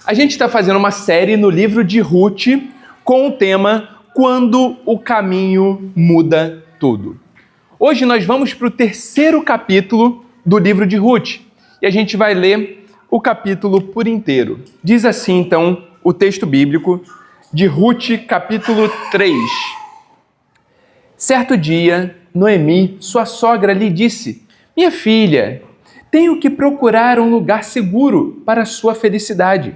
A gente está fazendo uma série no livro de Ruth com o tema Quando o Caminho Muda Tudo. Hoje nós vamos para o 3º capítulo do livro de Ruth e a gente vai ler o capítulo por inteiro. Diz assim, então, o texto bíblico de Ruth, capítulo 3. Certo dia, Noemi, sua sogra, lhe disse: "Minha filha, tenho que procurar um lugar seguro para a sua felicidade.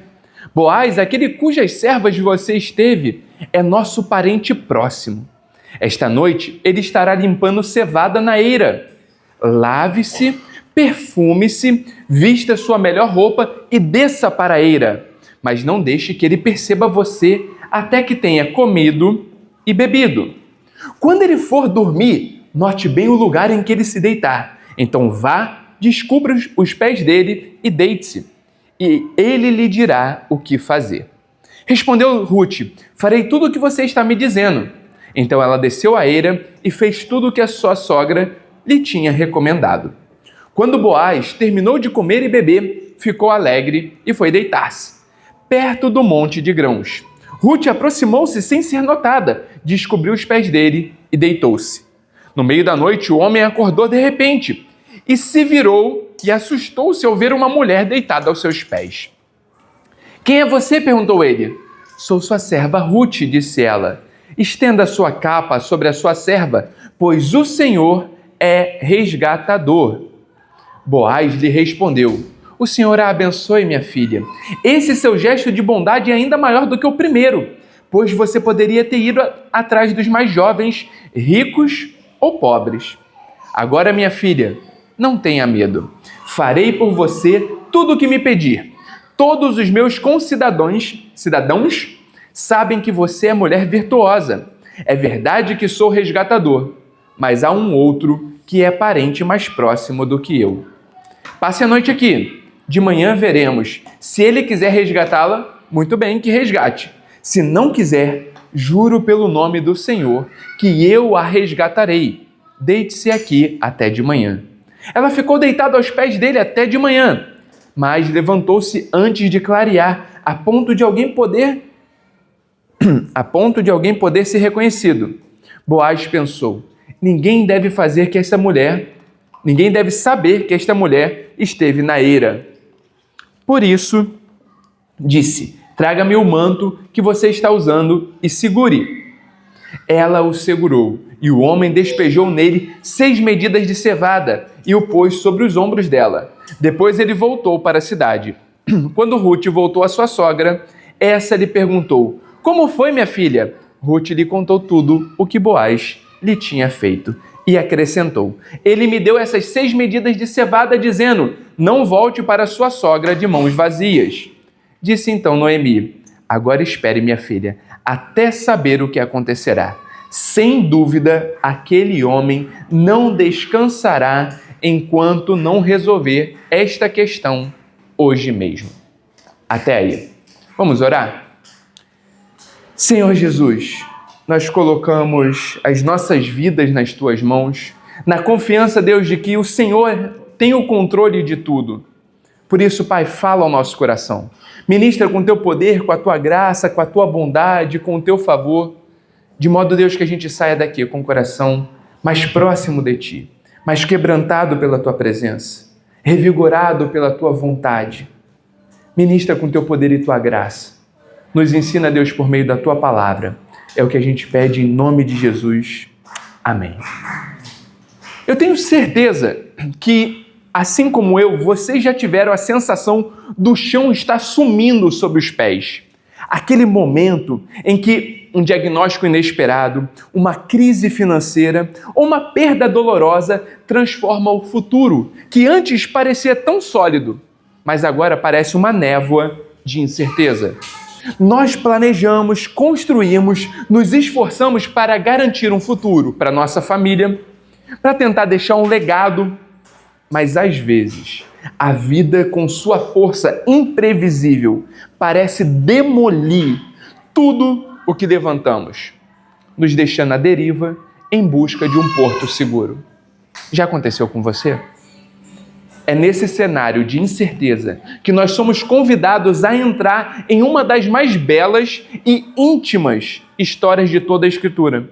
Boaz, aquele cujas servas você esteve, é nosso parente próximo. Esta noite ele estará limpando cevada na eira. Lave-se, perfume-se, vista sua melhor roupa e desça para a eira. Mas não deixe que ele perceba você até que tenha comido e bebido. Quando ele for dormir, note bem o lugar em que ele se deitar. Então vá, descubra os pés dele e deite-se, e ele lhe dirá o que fazer." Respondeu Ruth: "Farei tudo o que você está me dizendo." Então ela desceu à eira e fez tudo o que a sua sogra lhe tinha recomendado. Quando Boaz terminou de comer e beber, ficou alegre e foi deitar-se, perto do monte de grãos. Ruth aproximou-se sem ser notada, descobriu os pés dele e deitou-se. No meio da noite, o homem acordou de repente e se virou e assustou-se ao ver uma mulher deitada aos seus pés. "Quem é você?" perguntou ele. "Sou sua serva Ruth", disse ela. "Estenda sua capa sobre a sua serva, pois o Senhor é resgatador." Boaz lhe respondeu: "O Senhor a abençoe, minha filha. Esse seu gesto de bondade é ainda maior do que o primeiro, pois você poderia ter ido atrás dos mais jovens, ricos ou pobres. Agora, minha filha, não tenha medo. Farei por você tudo o que me pedir. Todos os meus concidadãos sabem que você é mulher virtuosa. É verdade que sou resgatador, mas há um outro que é parente mais próximo do que eu. Passe a noite aqui. De manhã veremos. Se ele quiser resgatá-la, muito bem, que resgate. Se não quiser, juro pelo nome do Senhor que eu a resgatarei. Deite-se aqui até de manhã." Ela ficou deitada aos pés dele até de manhã, mas levantou-se antes de clarear, a ponto de alguém poder ser reconhecido. Boaz pensou: ninguém deve saber que esta mulher esteve na eira. Por isso, disse: "Traga-me o manto que você está usando e segure." Ela o segurou, e o homem despejou nele 6 medidas de cevada e o pôs sobre os ombros dela. Depois ele voltou para a cidade. Quando Ruth voltou à sua sogra, essa lhe perguntou: "Como foi, minha filha?" Ruth lhe contou tudo o que Boaz lhe tinha feito e acrescentou: "Ele me deu essas 6 medidas de cevada, dizendo: não volte para sua sogra de mãos vazias." Disse então Noemi: "Agora espere, minha filha, até saber o que acontecerá. Sem dúvida, aquele homem não descansará enquanto não resolver esta questão hoje mesmo." Até aí. Vamos orar? Senhor Jesus, nós colocamos as nossas vidas nas Tuas mãos, na confiança, Deus, de que o Senhor tem o controle de tudo. Por isso, Pai, fala ao nosso coração. Ministra com Teu poder, com a Tua graça, com a Tua bondade, com o Teu favor, de modo, Deus, que a gente saia daqui com o coração mais próximo de Ti, mais quebrantado pela Tua presença, revigorado pela Tua vontade. Ministra com Teu poder e Tua graça. Nos ensina, Deus, por meio da Tua palavra. É o que a gente pede em nome de Jesus. Amém. Eu tenho certeza que, assim como eu, vocês já tiveram a sensação do chão estar sumindo sob os pés. Aquele momento em que um diagnóstico inesperado, uma crise financeira ou uma perda dolorosa transforma o futuro, que antes parecia tão sólido, mas agora parece uma névoa de incerteza. Nós planejamos, construímos, nos esforçamos para garantir um futuro para nossa família, para tentar deixar um legado, mas às vezes a vida, com sua força imprevisível, parece demolir tudo o que levantamos, nos deixando à deriva em busca de um porto seguro. Já aconteceu com você? É nesse cenário de incerteza que nós somos convidados a entrar em uma das mais belas e íntimas histórias de toda a Escritura,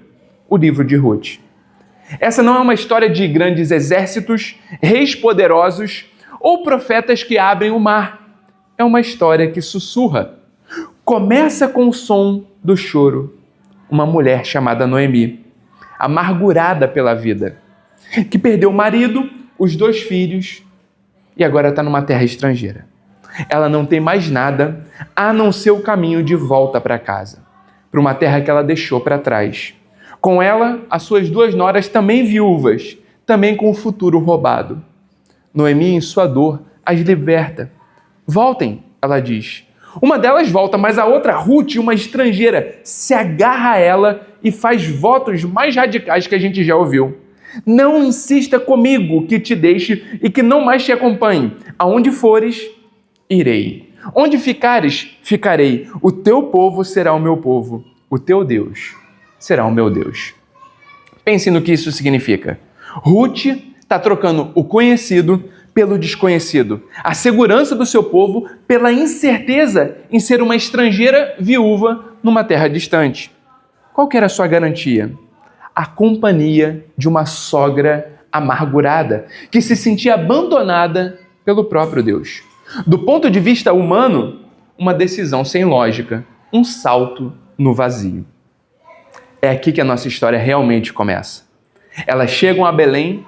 o livro de Ruth. Essa não é uma história de grandes exércitos, reis poderosos ou profetas que abrem o mar. É uma história que sussurra. Começa com o som do choro. Uma mulher chamada Noemi, amargurada pela vida, que perdeu o marido, os 2 filhos e agora está numa terra estrangeira. Ela não tem mais nada a não ser o caminho de volta para casa, para uma terra que ela deixou para trás. Com ela, as suas 2 noras também viúvas, também com o futuro roubado. Noemi, em sua dor, as liberta. Voltem, ela diz. Uma delas volta, mas a outra, Ruth, uma estrangeira, se agarra a ela e faz votos mais radicais que a gente já ouviu. Não insista comigo que te deixe e que não mais te acompanhe. Aonde fores, irei. Onde ficares, ficarei. O teu povo será o meu povo. O teu Deus será o meu Deus. Pense no que isso significa. Ruth está trocando o conhecido pelo desconhecido. A segurança do seu povo pela incerteza em ser uma estrangeira viúva numa terra distante. Qual que era a sua garantia? A companhia de uma sogra amargurada, que se sentia abandonada pelo próprio Deus. Do ponto de vista humano, uma decisão sem lógica, um salto no vazio. É aqui que a nossa história realmente começa. Elas chegam a Belém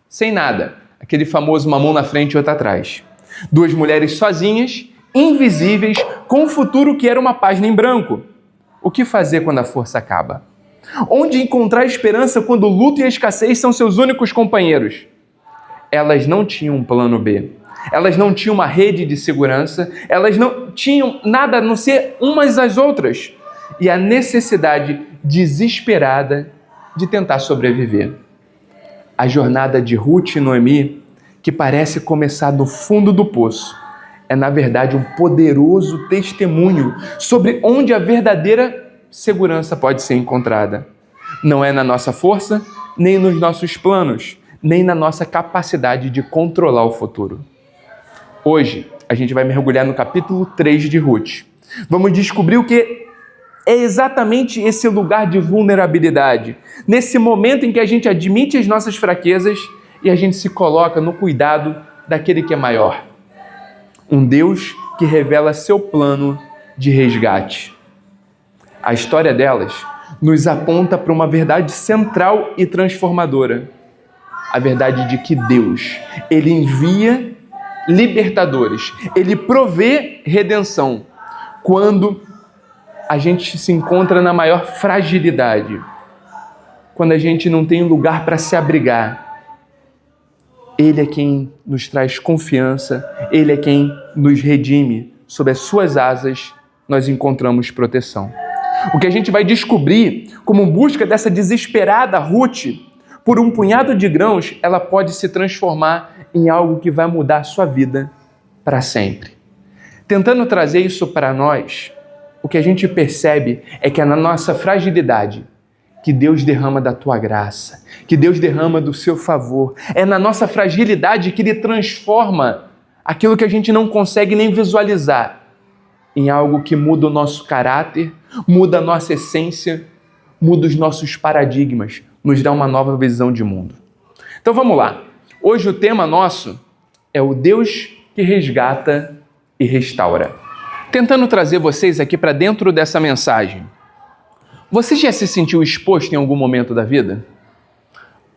sem nada, aquele famoso uma mão na frente e outra atrás. 2 mulheres sozinhas, invisíveis, com um futuro que era uma página em branco. O que fazer quando a força acaba? Onde encontrar esperança quando o luto e a escassez são seus únicos companheiros? Elas não tinham um plano B. Elas não tinham uma rede de segurança. Elas não tinham nada a não ser umas às outras. E a necessidade desesperada de tentar sobreviver. A jornada de Ruth e Noemi, que parece começar no fundo do poço, é na verdade um poderoso testemunho sobre onde a verdadeira segurança pode ser encontrada. Não é na nossa força, nem nos nossos planos, nem na nossa capacidade de controlar o futuro. Hoje, a gente vai mergulhar no capítulo 3 de Ruth. Vamos descobrir o que é exatamente esse lugar de vulnerabilidade. Nesse momento em que a gente admite as nossas fraquezas e a gente se coloca no cuidado daquele que é maior. Um Deus que revela seu plano de resgate. A história delas nos aponta para uma verdade central e transformadora. A verdade de que Deus, Ele envia libertadores, Ele provê redenção quando a gente se encontra na maior fragilidade, quando a gente não tem lugar para se abrigar. Ele é quem nos traz confiança, Ele é quem nos redime. Sob as suas asas, nós encontramos proteção. O que a gente vai descobrir, como busca dessa desesperada Ruth, por um punhado de grãos, ela pode se transformar em algo que vai mudar a sua vida para sempre. Tentando trazer isso para nós, o que a gente percebe é que é na nossa fragilidade que Deus derrama da tua graça, que Deus derrama do seu favor. É na nossa fragilidade que Ele transforma aquilo que a gente não consegue nem visualizar em algo que muda o nosso caráter, muda a nossa essência, muda os nossos paradigmas, nos dá uma nova visão de mundo. Então vamos lá. Hoje o tema nosso é o Deus que resgata e restaura. Tentando trazer vocês aqui para dentro dessa mensagem. Você já se sentiu exposto em algum momento da vida?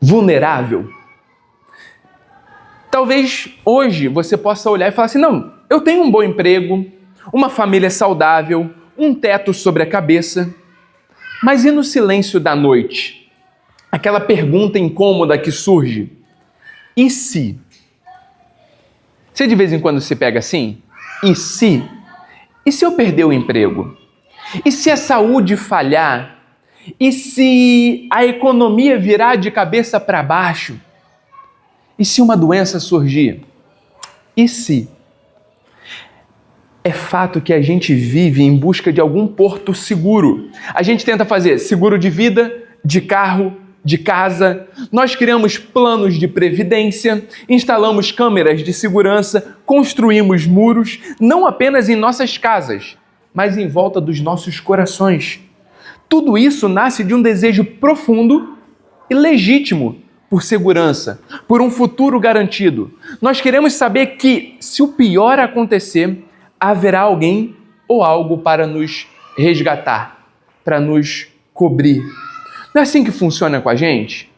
Vulnerável? Talvez hoje você possa olhar e falar assim, não, eu tenho um bom emprego, uma família saudável, um teto sobre a cabeça, mas e no silêncio da noite? Aquela pergunta incômoda que surge, e se? Você de vez em quando se pega assim? E se? E se eu perder o emprego? E se a saúde falhar? E se a economia virar de cabeça para baixo? E se uma doença surgir? E se? É fato que a gente vive em busca de algum porto seguro. A gente tenta fazer seguro de vida, de carro, de casa, nós criamos planos de previdência, instalamos câmeras de segurança, construímos muros, não apenas em nossas casas, mas em volta dos nossos corações. Tudo isso nasce de um desejo profundo e legítimo por segurança, por um futuro garantido. Nós queremos saber que, se o pior acontecer, haverá alguém ou algo para nos resgatar, para nos cobrir. Não é assim que funciona com a gente?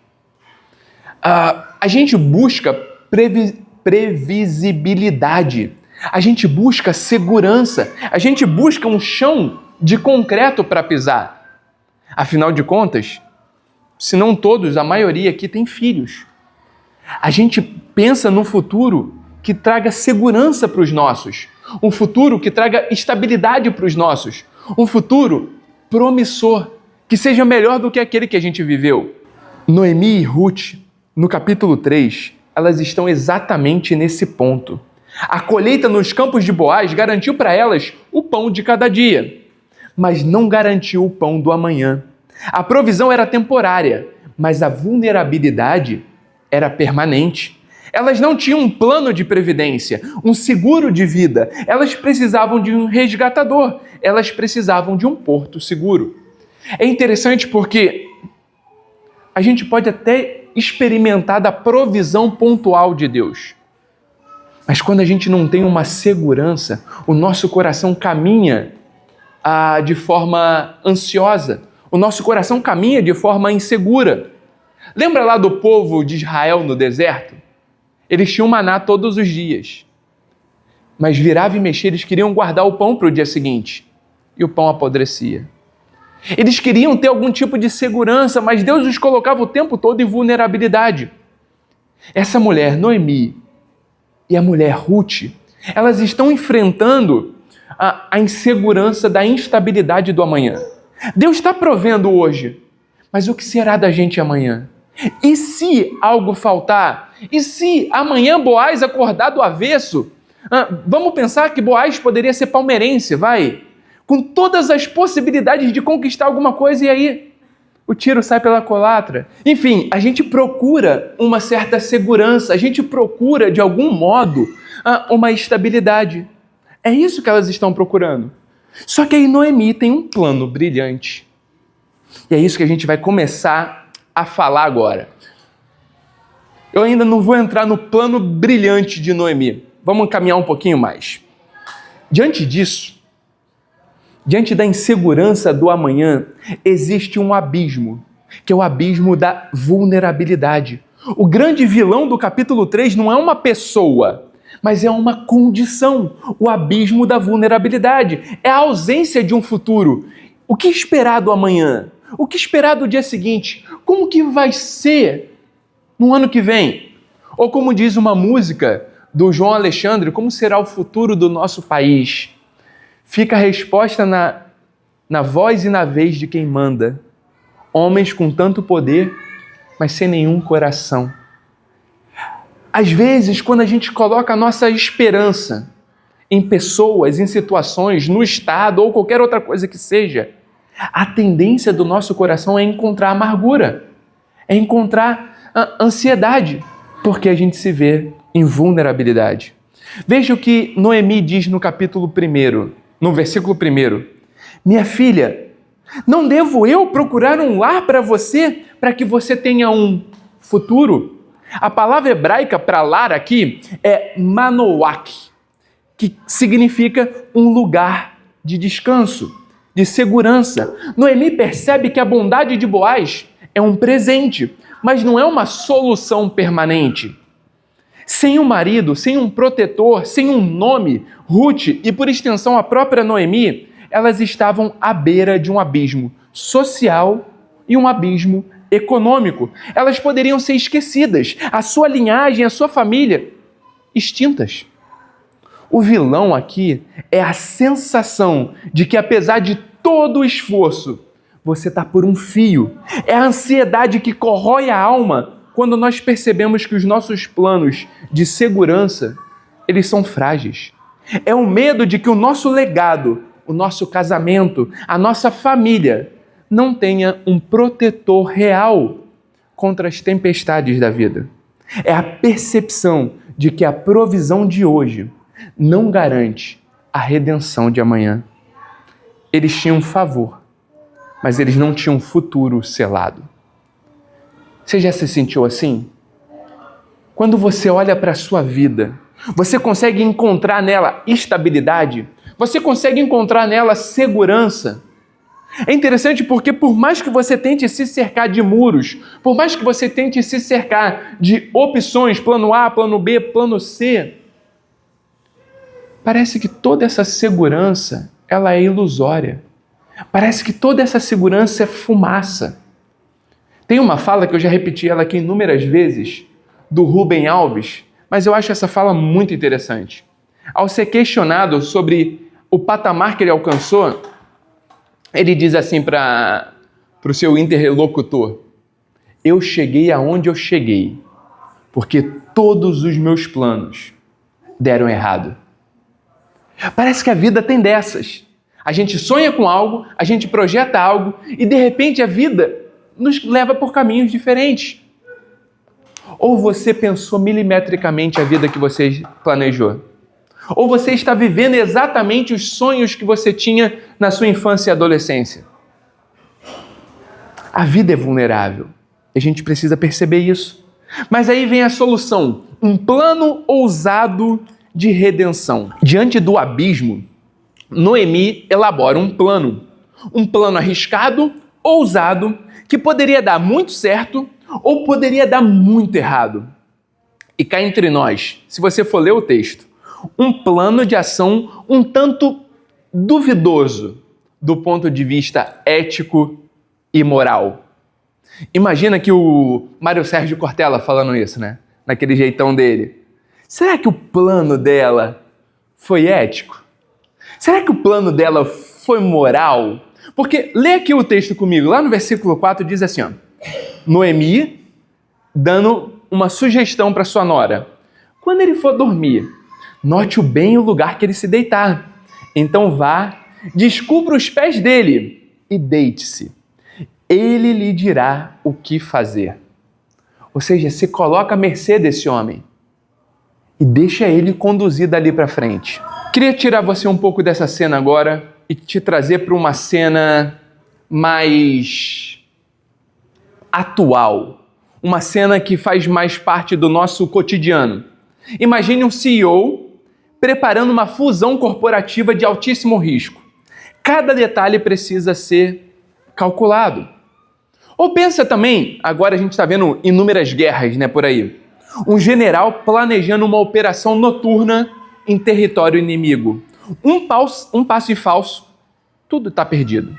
A gente busca previsibilidade, a gente busca segurança, a gente busca um chão de concreto para pisar. Afinal de contas, se não todos, a maioria aqui tem filhos. A gente pensa num futuro que traga segurança para os nossos, um futuro que traga estabilidade para os nossos, um futuro promissor, que seja melhor do que aquele que a gente viveu. Noemi e Ruth, no capítulo 3, elas estão exatamente nesse ponto. A colheita nos campos de Boaz garantiu para elas o pão de cada dia, mas não garantiu o pão do amanhã. A provisão era temporária, mas a vulnerabilidade era permanente. Elas não tinham um plano de previdência, um seguro de vida. Elas precisavam de um resgatador. Elas precisavam de um porto seguro. É interessante porque a gente pode até experimentar da provisão pontual de Deus. Mas quando a gente não tem uma segurança, o nosso coração caminha de forma ansiosa. O nosso coração caminha de forma insegura. Lembra lá do povo de Israel no deserto? Eles tinham maná todos os dias. Mas virava e mexia, eles queriam guardar o pão para o dia seguinte. E o pão apodrecia. Eles queriam ter algum tipo de segurança, mas Deus os colocava o tempo todo em vulnerabilidade. Essa mulher, Noemi, e a mulher Ruth, elas estão enfrentando a insegurança da instabilidade do amanhã. Deus está provendo hoje, mas o que será da gente amanhã? E se algo faltar? E se amanhã Boaz acordar do avesso? Vamos pensar que Boaz poderia ser palmeirense, vai? Com todas as possibilidades de conquistar alguma coisa, e aí o tiro sai pela culatra. Enfim, a gente procura uma certa segurança, a gente procura, de algum modo, uma estabilidade. É isso que elas estão procurando. Só que aí Noemi tem um plano brilhante. E é isso que a gente vai começar a falar agora. Eu ainda não vou entrar no plano brilhante de Noemi. Vamos caminhar um pouquinho mais. Diante disso, diante da insegurança do amanhã, existe um abismo, que é o abismo da vulnerabilidade. O grande vilão do capítulo 3 não é uma pessoa, mas é uma condição, o abismo da vulnerabilidade. É a ausência de um futuro. O que esperar do amanhã? O que esperar do dia seguinte? Como que vai ser no ano que vem? Ou como diz uma música do João Alexandre, como será o futuro do nosso país? Fica a resposta na voz e na vez de quem manda. Homens com tanto poder, mas sem nenhum coração. Às vezes, quando a gente coloca a nossa esperança em pessoas, em situações, no Estado ou qualquer outra coisa que seja, a tendência do nosso coração é encontrar amargura, é encontrar ansiedade, porque a gente se vê em vulnerabilidade. Veja o que Noemi diz no capítulo 1, no versículo 1. Minha filha, não devo eu procurar um lar para você, para que você tenha um futuro? A palavra hebraica para lar aqui é manoach, que significa um lugar de descanso, de segurança. Noemi percebe que a bondade de Boaz é um presente, mas não é uma solução permanente. Sem um marido, sem um protetor, sem um nome, Ruth e por extensão a própria Noemi, elas estavam à beira de um abismo social e um abismo econômico. Elas poderiam ser esquecidas, a sua linhagem, a sua família, extintas. O vilão aqui é a sensação de que, apesar de todo o esforço, você está por um fio. É a ansiedade que corrói a alma quando nós percebemos que os nossos planos de segurança, eles são frágeis. É o medo de que o nosso legado, o nosso casamento, a nossa família, não tenha um protetor real. contra as tempestades da vida. É a percepção de que a provisão de hoje não garante a redenção de amanhã. Eles tinham favor, mas eles não tinham futuro selado. Você já se sentiu assim? Quando você olha para a sua vida, você consegue encontrar nela estabilidade? Você consegue encontrar nela segurança? É interessante porque por mais que você tente se cercar de muros, por mais que você tente se cercar de opções, plano A, plano B, plano C, parece que toda essa segurança, ela é ilusória. Parece que toda essa segurança é fumaça. Tem uma fala que eu já repeti ela aqui inúmeras vezes, do Rubem Alves, mas eu acho essa fala muito interessante. Ao ser questionado sobre o patamar que ele alcançou, ele diz assim para o seu interlocutor: eu cheguei aonde eu cheguei, porque todos os meus planos deram errado. Parece que a vida tem dessas. A gente sonha com algo, a gente projeta algo e de repente a vida nos leva por caminhos diferentes. Ou você pensou milimetricamente a vida que você planejou, ou você está vivendo exatamente os sonhos que você tinha na sua infância e adolescência. A vida é vulnerável. A gente precisa perceber isso. Mas aí vem a solução. Um plano ousado de redenção. Diante do abismo, Noemi elabora um plano. Um plano arriscado, ousado, que poderia dar muito certo ou poderia dar muito errado. E cá entre nós, se você for ler o texto, um plano de ação um tanto duvidoso do ponto de vista ético e moral. Imagina que o Mário Sérgio Cortella falando isso, né? Naquele jeitão dele. Será que o plano dela foi ético? Será que o plano dela foi moral? Porque lê aqui o texto comigo, lá no versículo 4 diz assim, ó, Noemi dando uma sugestão para sua nora. Quando ele for dormir, note bem o lugar que ele se deitar. Então vá, descubra os pés dele e deite-se. Ele lhe dirá o que fazer. Ou seja, se coloca à mercê desse homem e deixa ele conduzir dali para frente. Queria tirar você um pouco dessa cena agora e te trazer para uma cena mais atual. Uma cena que faz mais parte do nosso cotidiano. Imagine um CEO preparando uma fusão corporativa de altíssimo risco. Cada detalhe precisa ser calculado. Ou pensa também, agora a gente está vendo inúmeras guerras, né, por aí. Um general planejando uma operação noturna em território inimigo. Um passo em falso, tudo está perdido.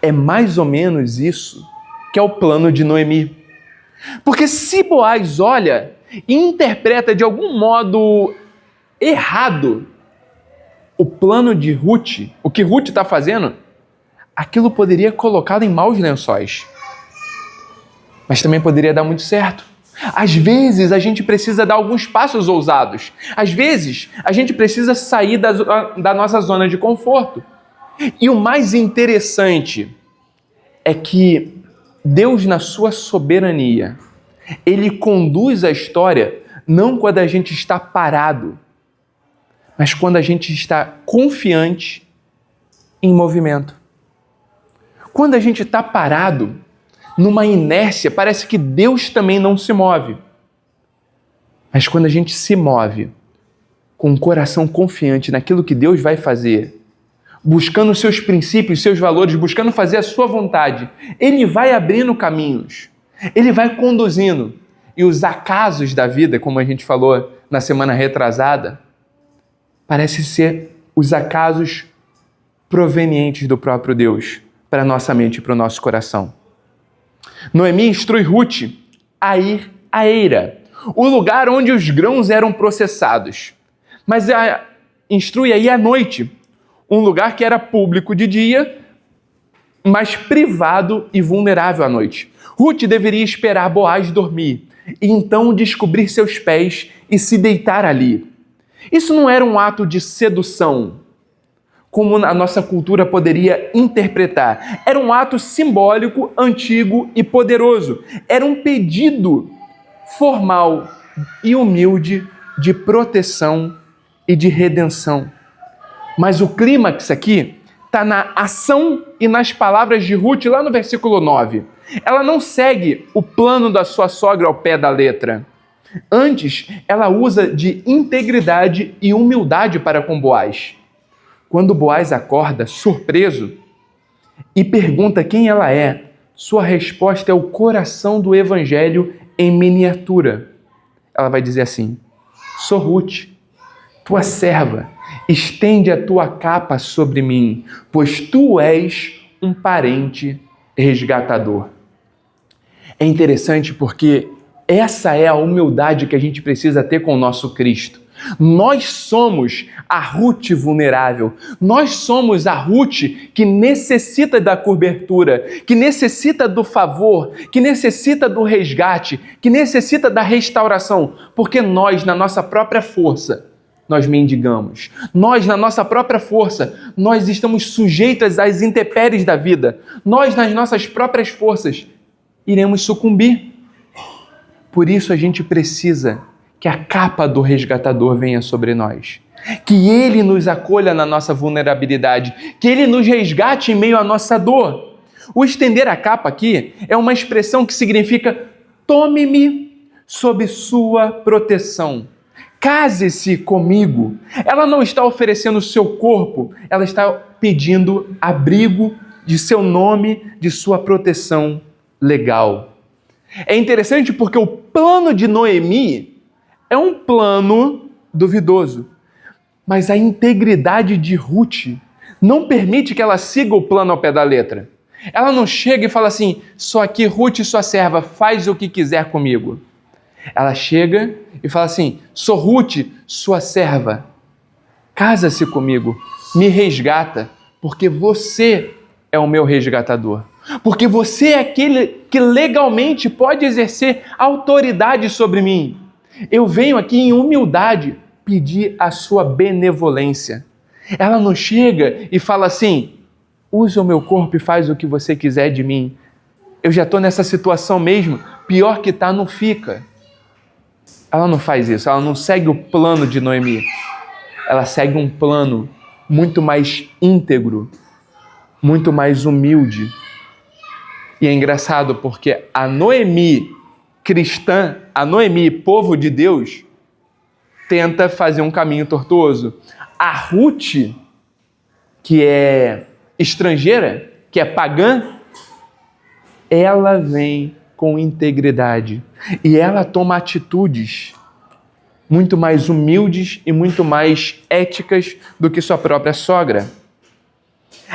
É mais ou menos isso que é o plano de Noemi. Porque se Boaz olha e interpreta de algum modo errado o plano de Ruth, o que Ruth está fazendo, aquilo poderia colocá-la em maus lençóis. Mas também poderia dar muito certo. Às vezes a gente precisa dar alguns passos ousados. Às vezes a gente precisa sair da nossa zona de conforto. E o mais interessante é que Deus, na sua soberania, Ele conduz a história não quando a gente está parado, mas quando a gente está confiante em movimento. Quando a gente está parado, numa inércia, parece que Deus também não se move. Mas quando a gente se move com um coração confiante naquilo que Deus vai fazer, buscando os seus princípios, seus valores, buscando fazer a sua vontade, Ele vai abrindo caminhos, Ele vai conduzindo. E os acasos da vida, como a gente falou na semana retrasada, parece ser os acasos provenientes do próprio Deus para a nossa mente e para o nosso coração. Noemi instrui Ruth a ir à eira, o lugar onde os grãos eram processados, mas instrui a ir à noite, um lugar que era público de dia, mas privado e vulnerável à noite. Ruth deveria esperar Boaz dormir e então descobrir seus pés e se deitar ali. Isso não era um ato de sedução, como a nossa cultura poderia interpretar. Era um ato simbólico, antigo e poderoso. Era um pedido formal e humilde de proteção e de redenção. Mas o clímax aqui está na ação e nas palavras de Ruth, lá no versículo 9. Ela não segue o plano da sua sogra ao pé da letra. Antes, ela usa de integridade e humildade para com Boaz. Quando Boaz acorda, surpreso, e pergunta quem ela é, sua resposta é o coração do evangelho em miniatura. Ela vai dizer assim: sou Ruth, tua serva, estende a tua capa sobre mim, pois tu és um parente resgatador. É interessante porque essa é a humildade que a gente precisa ter com o nosso Cristo. Nós somos a Ruth vulnerável. Nós somos a Ruth que necessita da cobertura, que necessita do favor, que necessita do resgate, que necessita da restauração. Porque nós, na nossa própria força, nós mendigamos. Nós, na nossa própria força, nós estamos sujeitos às intempéries da vida. Nós, nas nossas próprias forças, iremos sucumbir. Por isso a gente precisa que a capa do resgatador venha sobre nós, que Ele nos acolha na nossa vulnerabilidade, que Ele nos resgate em meio à nossa dor. O estender a capa aqui é uma expressão que significa tome-me sob sua proteção, case-se comigo. Ela não está oferecendo o seu corpo, ela está pedindo abrigo de seu nome, de sua proteção legal. É interessante porque o plano de Noemi é um plano duvidoso, mas a integridade de Ruth não permite que ela siga o plano ao pé da letra. Ela não chega e fala assim: só aqui Ruth, sua serva, faz o que quiser comigo. Ela chega e fala assim: sou Ruth, sua serva, casa-se comigo, me resgata, porque você é o meu resgatador. Porque você é aquele que legalmente pode exercer autoridade sobre mim. Eu venho aqui em humildade pedir a sua benevolência. Ela não chega e fala assim: usa o meu corpo e faz o que você quiser de mim. Eu já estou nessa situação mesmo, pior que tá, não fica. Ela não faz isso, ela não segue o plano de Noemi. Ela segue um plano muito mais íntegro, muito mais humilde. E é engraçado porque a Noemi cristã, a Noemi, povo de Deus, tenta fazer um caminho tortuoso. A Ruth, que é estrangeira, que é pagã, ela vem com integridade e ela toma atitudes muito mais humildes e muito mais éticas do que sua própria sogra.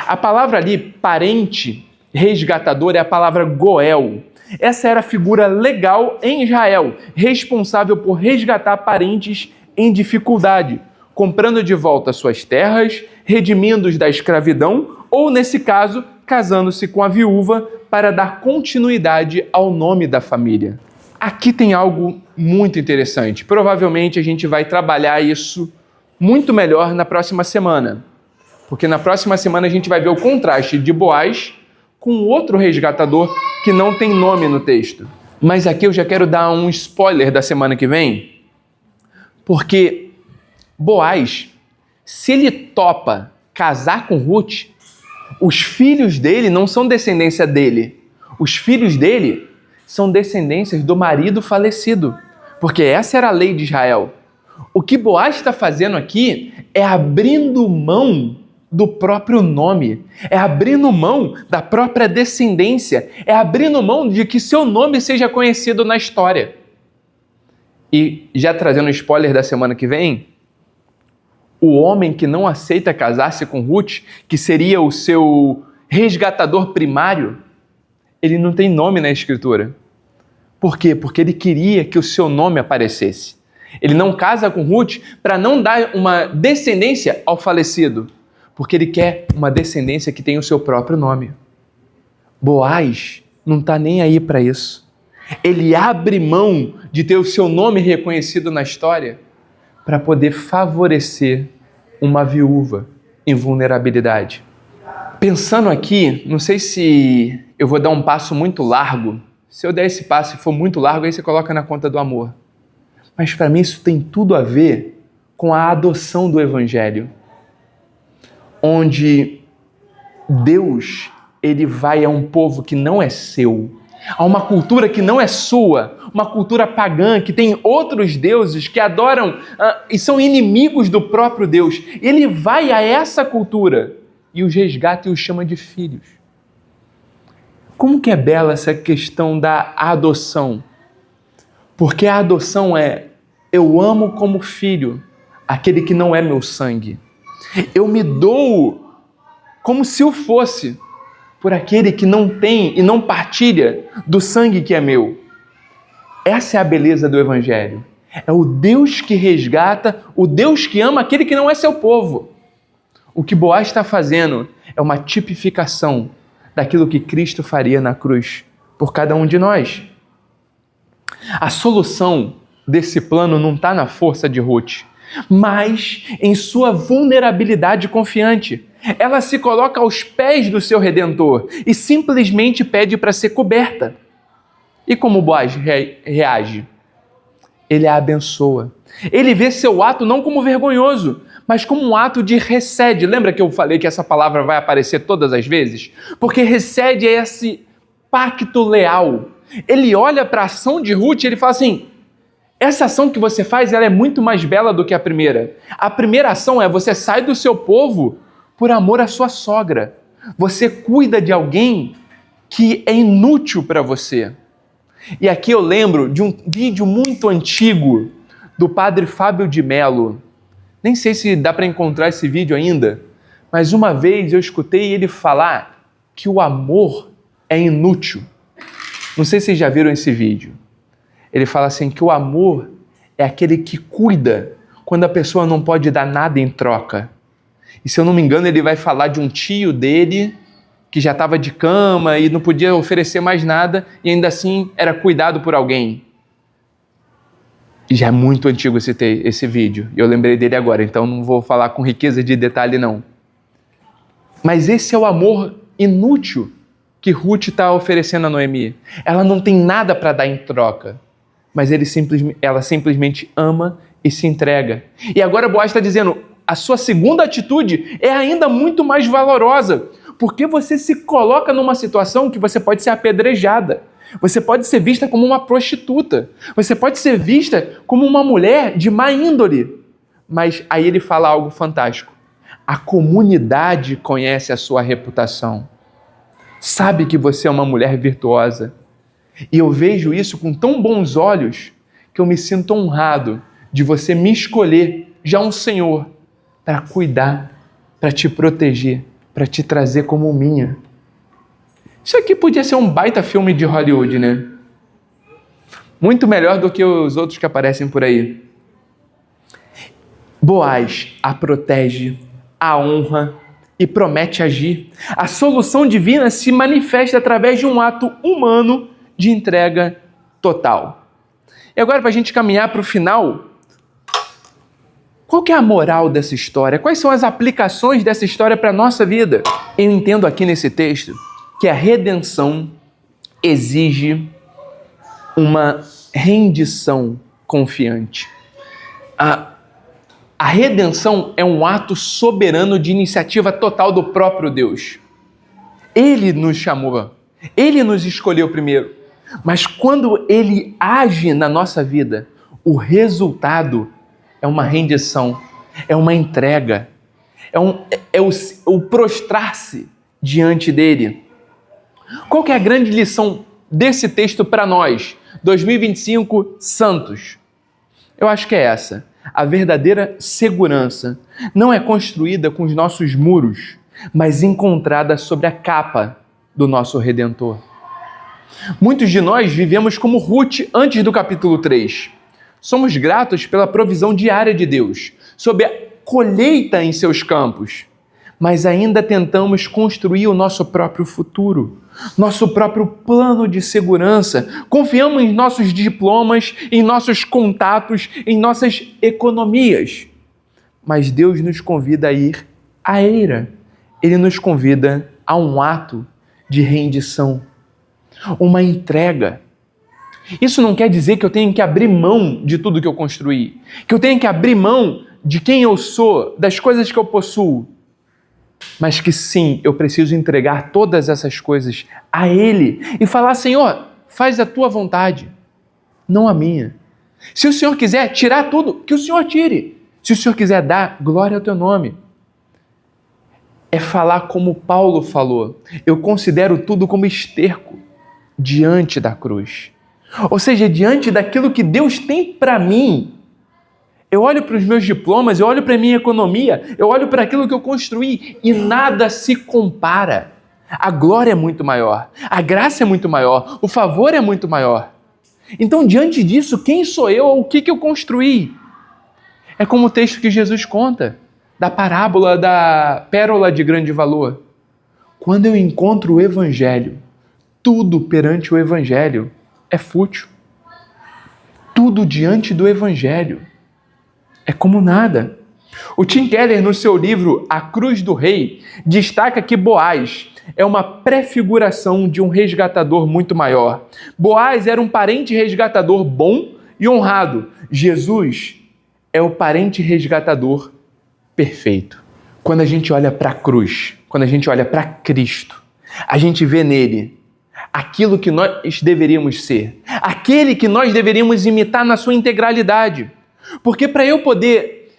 A palavra ali, parente, resgatador, é a palavra goel. Essa era a figura legal em Israel, responsável por resgatar parentes em dificuldade, comprando de volta suas terras, redimindo-os da escravidão ou, nesse caso, casando-se com a viúva para dar continuidade ao nome da família. Aqui tem algo muito interessante. Provavelmente a gente vai trabalhar isso muito melhor na próxima semana, porque na próxima semana a gente vai ver o contraste de Boaz com outro resgatador que não tem nome no texto. Mas aqui eu já quero dar um spoiler da semana que vem, porque Boaz, se ele topa casar com Ruth, os filhos dele não são descendência dele. Os filhos dele são descendências do marido falecido, porque essa era a lei de Israel. O que Boaz está fazendo aqui é abrindo mão do próprio nome, é abrindo mão da própria descendência, é abrindo mão de que seu nome seja conhecido na história. E já trazendo o spoiler da semana que vem, o homem que não aceita casar-se com Ruth, que seria o seu resgatador primário, ele não tem nome na Escritura. Por quê? Porque ele queria que o seu nome aparecesse. Ele não casa com Ruth para não dar uma descendência ao falecido, porque ele quer uma descendência que tenha o seu próprio nome. Boaz não está nem aí para isso. Ele abre mão de ter o seu nome reconhecido na história para poder favorecer uma viúva, em vulnerabilidade. Pensando aqui, não sei se eu vou dar um passo muito largo. Se eu der esse passo e for muito largo, aí você coloca na conta do amor. Mas para mim isso tem tudo a ver com a adoção do Evangelho, onde Deus, ele vai a um povo que não é seu, a uma cultura que não é sua, uma cultura pagã que tem outros deuses que adoram e são inimigos do próprio Deus. Ele vai a essa cultura e os resgata e os chama de filhos. Como que é bela essa questão da adoção? Porque a adoção é: eu amo como filho aquele que não é meu sangue. Eu me dou como se eu fosse por aquele que não tem e não partilha do sangue que é meu. Essa é a beleza do Evangelho. É o Deus que resgata, o Deus que ama aquele que não é seu povo. O que Boaz está fazendo é uma tipificação daquilo que Cristo faria na cruz por cada um de nós. A solução desse plano não está na força de Ruth, mas em sua vulnerabilidade confiante. Ela se coloca aos pés do seu Redentor e simplesmente pede para ser coberta. E como Boaz reage? Ele a abençoa. Ele vê seu ato não como vergonhoso, mas como um ato de recede. Lembra que eu falei que essa palavra vai aparecer todas as vezes? Porque recede é esse pacto leal. Ele olha para a ação de Ruth e ele fala assim: essa ação que você faz, ela é muito mais bela do que a primeira. A primeira ação é: você sai do seu povo por amor à sua sogra. Você cuida de alguém que é inútil para você. E aqui eu lembro de um vídeo muito antigo do padre Fábio de Mello. Nem sei se dá para encontrar esse vídeo ainda, mas uma vez eu escutei ele falar que o amor é inútil. Não sei se vocês já viram esse vídeo. Ele fala assim que o amor é aquele que cuida quando a pessoa não pode dar nada em troca. E se eu não me engano, ele vai falar de um tio dele que já estava de cama e não podia oferecer mais nada e ainda assim era cuidado por alguém. E já é muito antigo esse vídeo. Eu lembrei dele agora, então não vou falar com riqueza de detalhe não. Mas esse é o amor inútil que Ruth está oferecendo a Noemi. Ela não tem nada para dar em troca, mas ela simplesmente ama e se entrega. E agora Boaz está dizendo: a sua segunda atitude é ainda muito mais valorosa, porque você se coloca numa situação que você pode ser apedrejada, você pode ser vista como uma prostituta, você pode ser vista como uma mulher de má índole. Mas aí ele fala algo fantástico: a comunidade conhece a sua reputação, sabe que você é uma mulher virtuosa. E eu vejo isso com tão bons olhos que eu me sinto honrado de você me escolher, já um Senhor, para cuidar, para te proteger, para te trazer como minha. Isso aqui podia ser um baita filme de Hollywood, né? Muito melhor do que os outros que aparecem por aí. Boaz a protege, a honra e promete agir. A solução divina se manifesta através de um ato humano de entrega total. E agora, para a gente caminhar para o final, qual que é a moral dessa história? Quais são as aplicações dessa história para a nossa vida? Eu entendo aqui nesse texto que a redenção exige uma rendição confiante. A redenção é um ato soberano de iniciativa total do próprio Deus. Ele nos chamou, Ele nos escolheu primeiro, mas quando Ele age na nossa vida, o resultado é uma rendição, é uma entrega, é o prostrar-se diante dele. Qual que é a grande lição desse texto para nós, 2025 santos? Eu acho que é essa: a verdadeira segurança não é construída com os nossos muros, mas encontrada sobre a capa do nosso Redentor. Muitos de nós vivemos como Ruth antes do capítulo 3. Somos gratos pela provisão diária de Deus, sob a colheita em seus campos, mas ainda tentamos construir o nosso próprio futuro, nosso próprio plano de segurança. Confiamos em nossos diplomas, em nossos contatos, em nossas economias. Mas Deus nos convida a ir A eira, ele nos convida a um ato de rendição, uma entrega. Isso não quer dizer que eu tenho que abrir mão de tudo que eu construí, que eu tenho que abrir mão de quem eu sou, das coisas que eu possuo, mas que sim, eu preciso entregar todas essas coisas a Ele e falar: Senhor, faz a tua vontade, não a minha. Se o Senhor quiser tirar tudo, que o Senhor tire. Se o Senhor quiser dar, glória ao teu nome. É falar como Paulo falou: eu considero tudo como esterco diante da cruz. Ou seja, diante daquilo que Deus tem para mim. Eu olho para os meus diplomas, eu olho para a minha economia, eu olho para aquilo que eu construí e nada se compara. A glória é muito maior, a graça é muito maior, o favor é muito maior. Então, diante disso, quem sou eu? O que eu construí? É como o texto que Jesus conta, da parábola da pérola de grande valor. Quando eu encontro o Evangelho, tudo perante o Evangelho é fútil. Tudo diante do Evangelho é como nada. O Tim Keller, no seu livro A Cruz do Rei, destaca que Boaz é uma prefiguração de um resgatador muito maior. Boaz era um parente resgatador bom e honrado. Jesus é o parente resgatador perfeito. Quando a gente olha para a cruz, quando a gente olha para Cristo, a gente vê nele aquilo que nós deveríamos ser, aquele que nós deveríamos imitar na sua integralidade. Porque para eu poder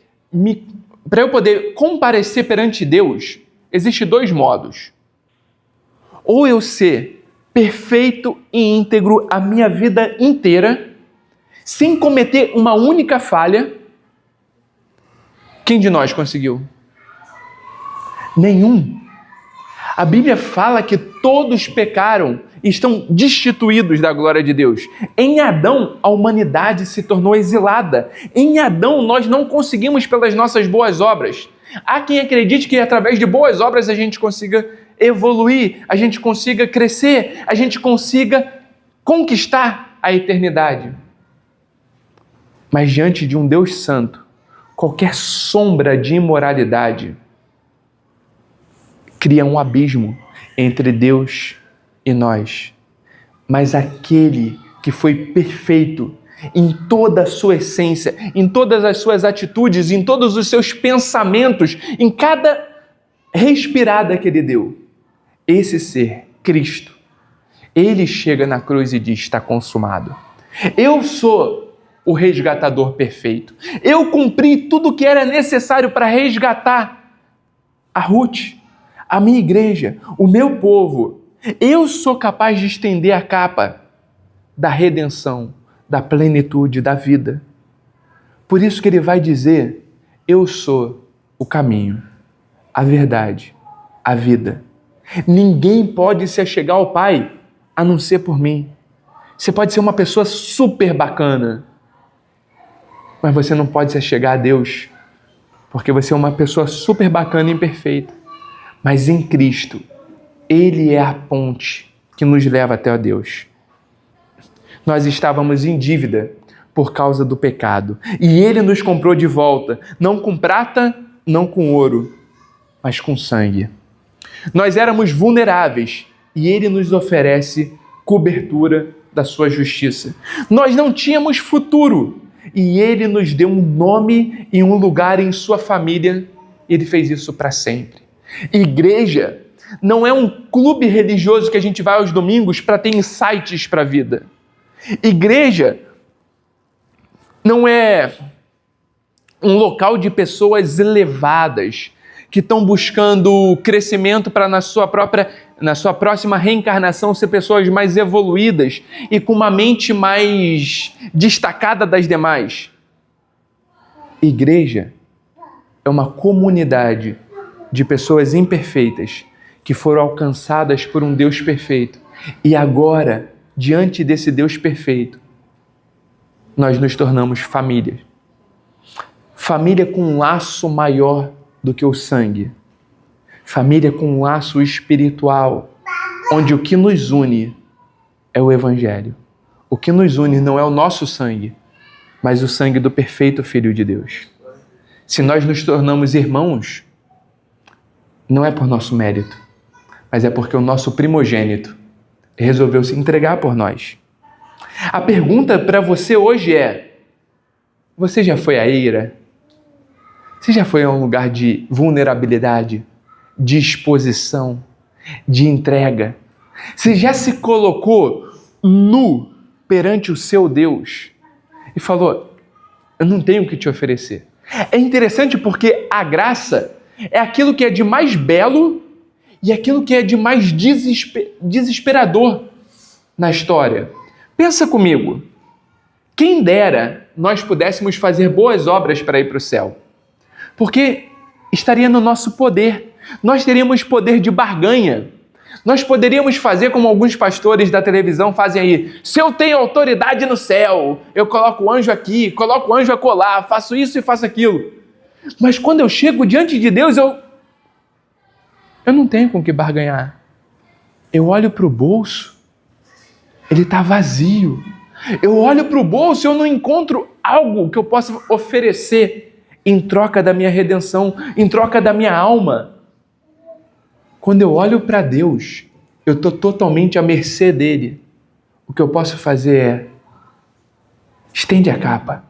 comparecer perante Deus, existem dois modos. Ou eu ser perfeito e íntegro a minha vida inteira, sem cometer uma única falha. Quem de nós conseguiu? Nenhum. A Bíblia fala que todos pecaram e estão destituídos da glória de Deus. Em Adão, a humanidade se tornou exilada. Em Adão, nós não conseguimos pelas nossas boas obras. Há quem acredite que através de boas obras a gente consiga evoluir, a gente consiga crescer, a gente consiga conquistar a eternidade. Mas diante de um Deus santo, qualquer sombra de imoralidade cria um abismo entre Deus e nós. Mas aquele que foi perfeito em toda a sua essência, em todas as suas atitudes, em todos os seus pensamentos, em cada respirada que ele deu, esse ser, Cristo, ele chega na cruz e diz: está consumado. Eu sou o resgatador perfeito. Eu cumpri tudo o que era necessário para resgatar a Ruth, a minha igreja, o meu povo. Eu sou capaz de estender a capa da redenção, da plenitude, da vida. Por isso que ele vai dizer: eu sou o caminho, a verdade, a vida. Ninguém pode se achegar ao Pai a não ser por mim. Você pode ser uma pessoa super bacana, mas você não pode se achegar a Deus, porque você é uma pessoa super bacana e imperfeita. Mas em Cristo, Ele é a ponte que nos leva até a Deus. Nós estávamos em dívida por causa do pecado, e Ele nos comprou de volta, não com prata, não com ouro, mas com sangue. Nós éramos vulneráveis, e Ele nos oferece cobertura da sua justiça. Nós não tínhamos futuro, e Ele nos deu um nome e um lugar em sua família. Ele fez isso para sempre. Igreja não é um clube religioso que a gente vai aos domingos para ter insights para a vida. Igreja não é um local de pessoas elevadas que estão buscando crescimento para na sua próxima reencarnação ser pessoas mais evoluídas e com uma mente mais destacada das demais. Igreja é uma comunidade de pessoas imperfeitas que foram alcançadas por um Deus perfeito. E agora, diante desse Deus perfeito, nós nos tornamos família. Família com um laço maior do que o sangue. Família com um laço espiritual, onde o que nos une é o Evangelho. O que nos une não é o nosso sangue, mas o sangue do perfeito Filho de Deus. Se nós nos tornamos irmãos, não é por nosso mérito, mas é porque o nosso primogênito resolveu se entregar por nós. A pergunta para você hoje é: você já foi à ira? Você já foi a um lugar de vulnerabilidade, de exposição, de entrega? Você já se colocou nu perante o seu Deus e falou: eu não tenho o que te oferecer? É interessante porque a graça é aquilo que é de mais belo e aquilo que é de mais desesperador na história. Pensa comigo, quem dera nós pudéssemos fazer boas obras para ir para o céu, porque estaria no nosso poder, nós teríamos poder de barganha, nós poderíamos fazer como alguns pastores da televisão fazem aí: se eu tenho autoridade no céu, eu coloco o anjo aqui, coloco o anjo acolá, faço isso e faço aquilo. Mas quando eu chego diante de Deus, eu não tenho com o que barganhar. Eu olho para o bolso, ele está vazio. Eu olho para o bolso e eu não encontro algo que eu possa oferecer em troca da minha redenção, em troca da minha alma. Quando eu olho para Deus, eu estou totalmente à mercê dele. O que eu posso fazer é: estende a capa.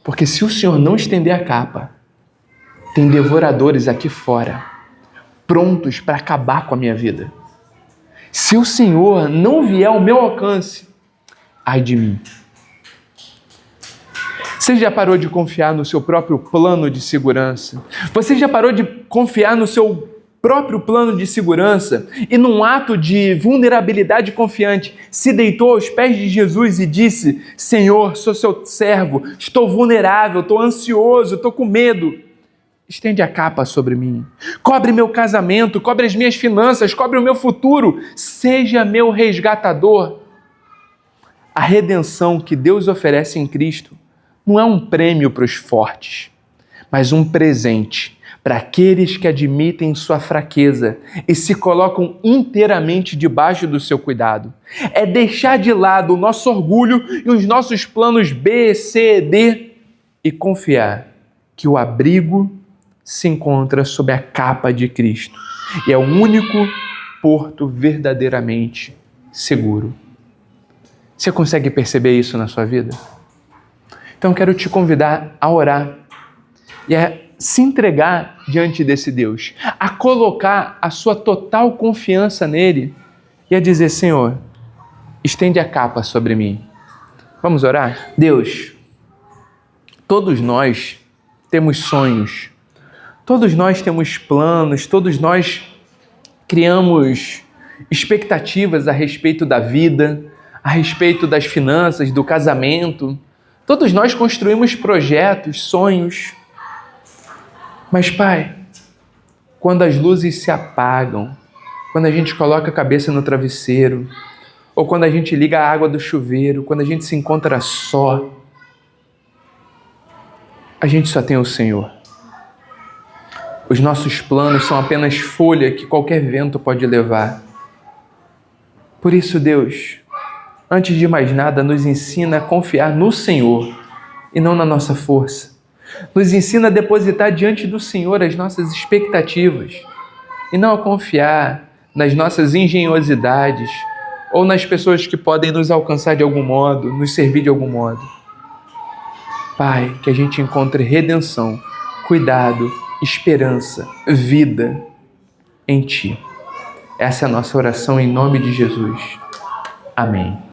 Porque se o Senhor não estender a capa, tem devoradores aqui fora, prontos para acabar com a minha vida. Se o Senhor não vier ao meu alcance, ai de mim. Você já parou de confiar no seu próprio plano de segurança? Você já parou de confiar no seu próprio plano de segurança e, num ato de vulnerabilidade confiante, se deitou aos pés de Jesus e disse: Senhor, sou seu servo, estou vulnerável, estou ansioso, estou com medo. Estende a capa sobre mim. Cobre meu casamento, cobre as minhas finanças, cobre o meu futuro. Seja meu resgatador. A redenção que Deus oferece em Cristo não é um prêmio para os fortes, mas um presente para aqueles que admitem sua fraqueza e se colocam inteiramente debaixo do seu cuidado. É deixar de lado o nosso orgulho e os nossos planos B, C, D e confiar que o abrigo se encontra sob a capa de Cristo e é o único porto verdadeiramente seguro. Você consegue perceber isso na sua vida? Então quero te convidar a orar e a se entregar diante desse Deus, a colocar a sua total confiança nele e a dizer: Senhor, estende a capa sobre mim. Vamos orar? Deus, todos nós temos sonhos, todos nós temos planos, todos nós criamos expectativas a respeito da vida, a respeito das finanças, do casamento. Todos nós construímos projetos, sonhos. Mas, Pai, quando as luzes se apagam, quando a gente coloca a cabeça no travesseiro, ou quando a gente liga a água do chuveiro, quando a gente se encontra só, a gente só tem o Senhor. Os nossos planos são apenas folha que qualquer vento pode levar. Por isso, Deus, antes de mais nada, nos ensina a confiar no Senhor e não na nossa força. Nos ensina a depositar diante do Senhor as nossas expectativas e não a confiar nas nossas engenhosidades ou nas pessoas que podem nos alcançar de algum modo, nos servir de algum modo. Pai, que a gente encontre redenção, cuidado, esperança, vida em Ti. Essa é a nossa oração em nome de Jesus. Amém.